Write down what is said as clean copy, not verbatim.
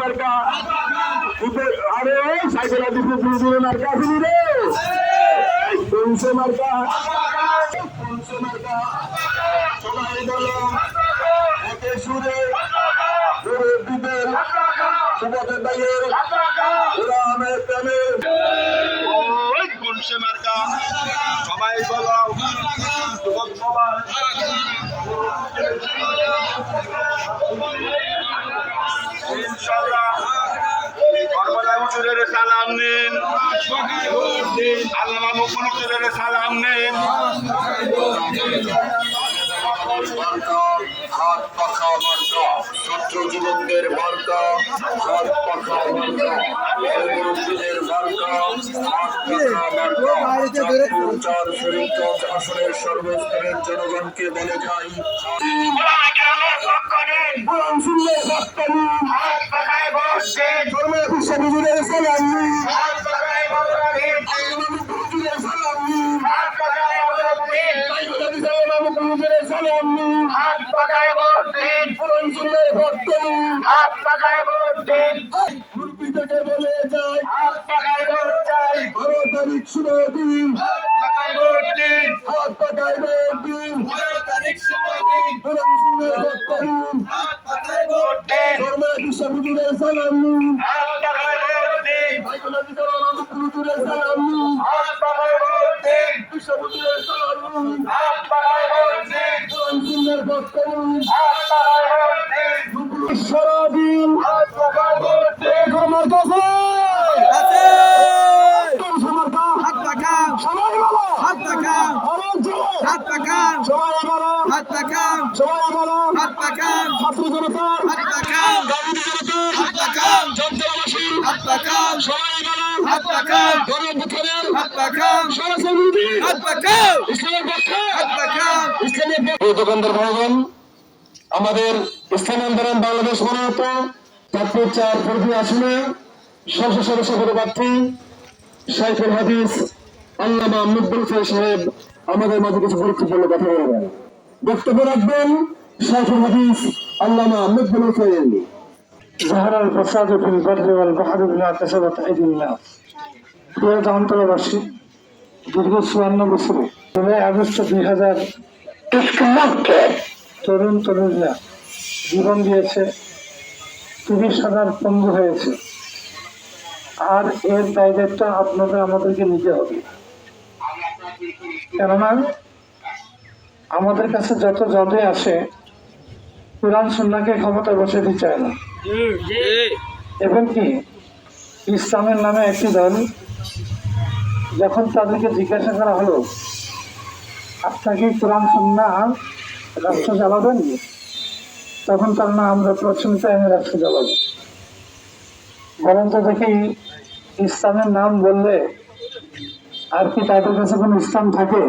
মার্কা আরে সাইকেল মার্কা আসেনি রে মার্কা সবাই বলো একে সুরে বিদের সুবাদের দায়ের রামের প্রেমের মার্কা সবাই বলো যুবক সবাই সালাম নিন আল্লামা মুকুলের সালাম নিন হাত পাখা মার্কা ছাত্র যুবকদের মার্কা হাত পাখা মার্কা মুরব্বীদের মার্কা হাত পাখা মার্কা চার শরীফগঞ্জ আসনের সর্বস্তরের জনগণকে বলে যাই বলে যায় 12 তারিখ শুভ দিন হাত পাকায় ভোট দিন 12 তারিখ শুভ দিন সালাম নিন সারাদিন আমার কাছে দোকানদার ভাইগণ আমাদের ইসলামী আন্দোলন বাংলাদেশ গণতন্ত্র চাঁদপুর 4 পূর্বী আসনে সংসদ সদস্য পদপ্রার্থী শাইখুল হাদিস আল্লামা মুকবুল ফয় সাহেব আমাদের মাঝে কিছু গুরুত্বপূর্ণ কথা বলবেন। বক্তব্য রাখবেন শাইখুল হাদিস আল্লামা মুকবুল ফয়। ظهر الفساد في البر والبحر بما كسبت أيدي الناس। প্রিয় অঞ্চলবাসী, দীর্ঘ 54 বছরে 9 আগস্ট 2000 তরুণ তরুণীরা জীবন দিয়েছে, 30,000 পঙ্গু হয়েছে। আর এর দায়িত্বটা আপনাদের আমাদেরকে নিতে হবে, কেননা আমাদের কাছে যত জলে আসে কোরআন সুন্নাহকে ক্ষমতা বসাতে চায় না। এবং কি ইসলামের নামে একটি দল, যখন তাদেরকে জিজ্ঞাসা করা হলো আপনাকে কোরআন সুন্নাহ রাষ্ট্র চালাবেন, তখন তার না আমরা প্রথম টাইমে রাষ্ট্র চালাবো। বরং তো দেখি ইসলামের নাম বললে আর কি তাদের কাছে কোনো ইসলাম থাকে?